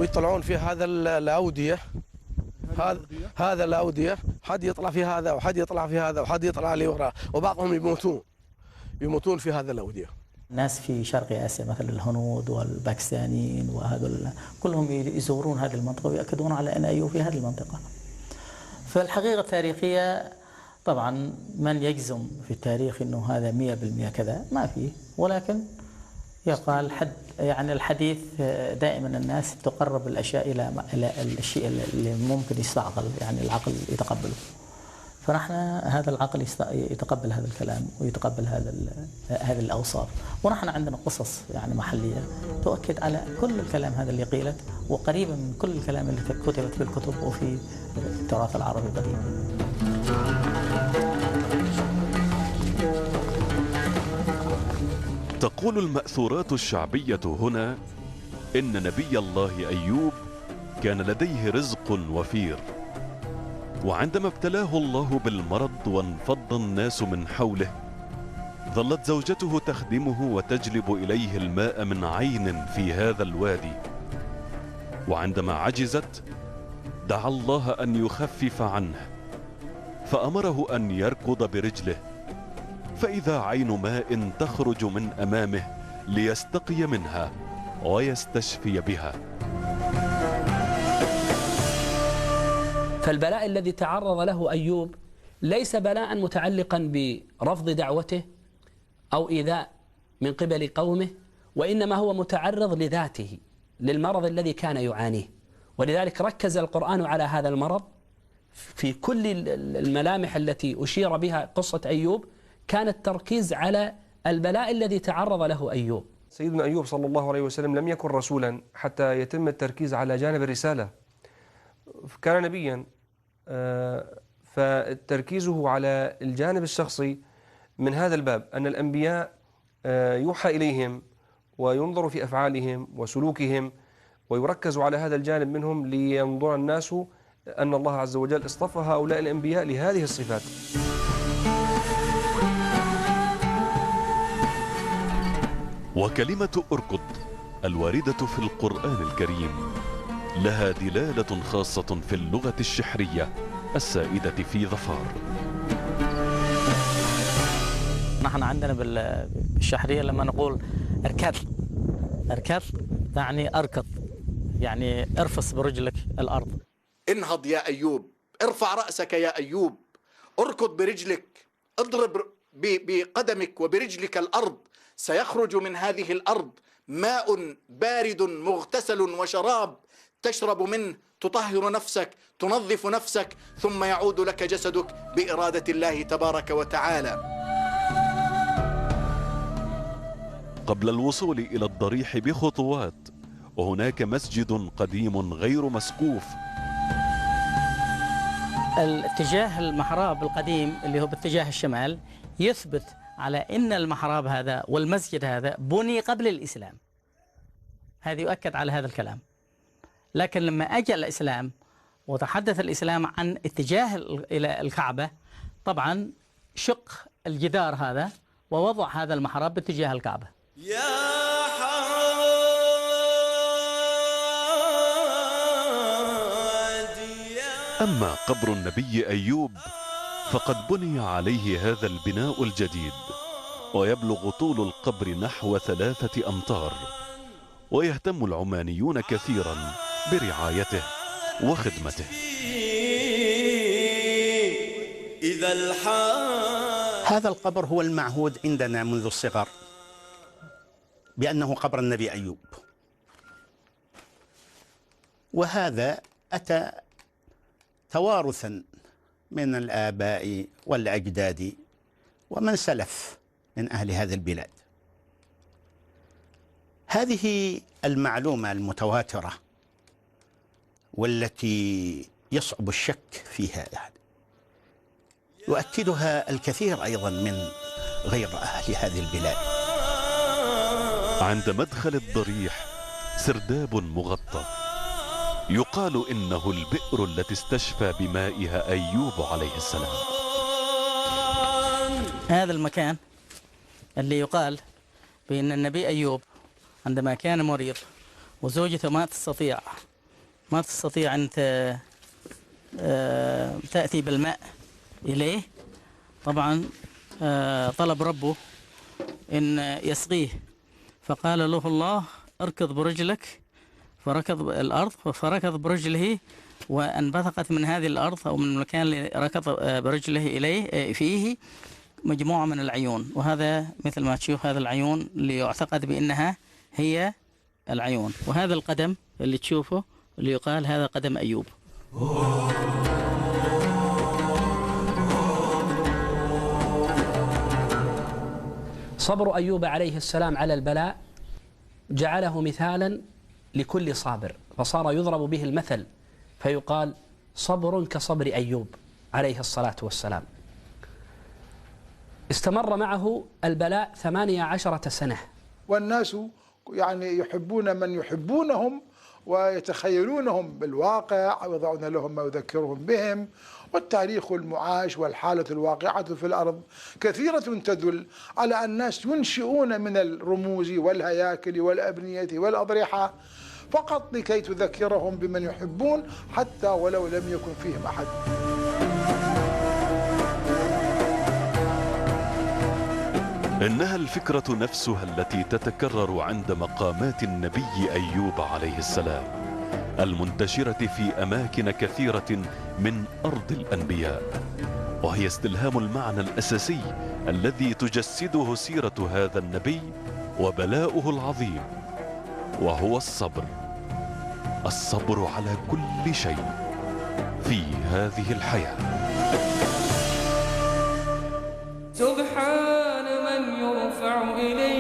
ويطلعون في هذا الأودية. هذا الأودية، حد يطلع في هذا وحد يطلع في هذا وحد يطلع لي وراه، وبعضهم يموتون في هذا الأودية. الناس في شرق آسيا مثل الهنود والباكستانيين وهذول كلهم يزورون هذه المنطقة ويأكدون على أن أيوب في هذه المنطقة. فالحقيقة التاريخية طبعا من يجزم في التاريخ أنه هذا 100% كذا ما فيه، ولكن يقال يعني الحديث دائما الناس تقرب الأشياء إلى الشيء اللي ممكن يستعقل، يعني العقل يتقبله. فنحن هذا العقل يتقبل هذا الكلام ويتقبل هذه الأوصاف، ونحن عندنا قصص يعني محلية تؤكد على كل الكلام هذا اللي قيلت، وقريبة من كل الكلام اللي كتبت في الكتب وفي التراث العربي القديم. تقول المأثورات الشعبية هنا إن نبي الله أيوب كان لديه رزق وفير، وعندما ابتلاه الله بالمرض وانفض الناس من حوله، ظلت زوجته تخدمه وتجلب إليه الماء من عين في هذا الوادي، وعندما عجزت دعا الله أن يخفف عنه، فأمره أن يركض برجله، فإذا عين ماء تخرج من أمامه ليستقي منها ويستشفي بها. فالبلاء الذي تعرض له أيوب ليس بلاء متعلقا برفض دعوته أو إيذاء من قبل قومه، وإنما هو متعرض لذاته، للمرض الذي كان يعانيه. ولذلك ركز القرآن على هذا المرض في كل الملامح التي أشير بها قصة أيوب، كان التركيز على البلاء الذي تعرض له أيوب. سيدنا أيوب صلى الله عليه وسلم لم يكن رسولا حتى يتم التركيز على جانب الرسالة، كان نبيا، فتركيزه على الجانب الشخصي من هذا الباب، أن الأنبياء يوحى إليهم وينظر في أفعالهم وسلوكهم ويركز على هذا الجانب منهم، لينظر الناس أن الله عز وجل اصطفى هؤلاء الأنبياء لهذه الصفات. وكلمة أركض الواردة في القرآن الكريم لها دلالة خاصة في اللغة الشحرية السائدة في ظفار. نحن عندنا بالشحرية لما نقول اركض يعني أركض، يعني ارفس برجلك الأرض. انهض يا أيوب، ارفع رأسك يا أيوب، اركض برجلك، اضرب بقدمك وبرجلك الأرض، سيخرج من هذه الأرض ماء بارد مغتسل وشراب تشرب منه، تطهر نفسك، تنظف نفسك، ثم يعود لك جسدك بإرادة الله تبارك وتعالى. قبل الوصول إلى الضريح بخطوات، وهناك مسجد قديم غير مسقوف. الاتجاه المحراب القديم اللي هو باتجاه الشمال يثبت على أن المحراب هذا والمسجد هذا بني قبل الإسلام، هذا يؤكد على هذا الكلام. لكن لما أجى الإسلام وتحدث الإسلام عن اتجاه إلى الكعبة، طبعا شق الجدار هذا ووضع هذا المحراب باتجاه الكعبة. أما قبر النبي أيوب فقد بني عليه هذا البناء الجديد، ويبلغ طول القبر نحو 3 أمتار، ويهتم العمانيون كثيرا برعايته وخدمته. هذا القبر هو المعهود عندنا منذ الصغر بأنه قبر النبي أيوب، وهذا أتى توارثا من الآباء والأجداد ومن سلف من أهل هذه البلاد. هذه المعلومة المتواترة والتي يصعب الشك فيها يؤكدها الكثير أيضا من غير أهل هذه البلاد. عند مدخل الضريح سرداب مغطى، يقال إنه البئر التي استشفى بمائها أيوب عليه السلام. هذا المكان اللي يقال بأن النبي أيوب عندما كان مريض وزوجته ما تستطيع ما تستطيع أن تأتي بالماء إليه، طبعا طلب ربه إن يسقيه، فقال له الله اركض برجلك، فركض الأرض فركض برجله، وانبثقت من هذه الأرض أو من المكان اللي ركض برجله إليه فيه مجموعة من العيون، وهذا مثل ما تشوف هذا العيون اللي يعتقد بأنها هي العيون، وهذا القدم اللي تشوفه اللي يقال هذا قدم أيوب. صبر أيوب عليه السلام على البلاء جعله مثالا لكل صابر، فصار يضرب به المثل فيقال صبر كصبر أيوب عليه الصلاة والسلام. استمر معه البلاء 18 سنة، والناس يعني يحبون من يحبونهم ويتخيلونهم بالواقع ويضعون لهم ما يذكرهم بهم، والتاريخ المعاش والحالة الواقعة في الأرض كثيرة تدل على أن الناس ينشئون من الرموز والهياكل والأبنية والأضرحة فقط لكي تذكرهم بمن يحبون حتى ولو لم يكن فيهم أحد. إنها الفكرة نفسها التي تتكرر عند مقامات النبي أيوب عليه السلام المنتشرة في أماكن كثيرة من أرض الأنبياء، وهي استلهام المعنى الأساسي الذي تجسده سيرة هذا النبي وبلاؤه العظيم، وهو الصبر. الصبر على كل شيء في هذه الحياة. سبحان من يرفع إليه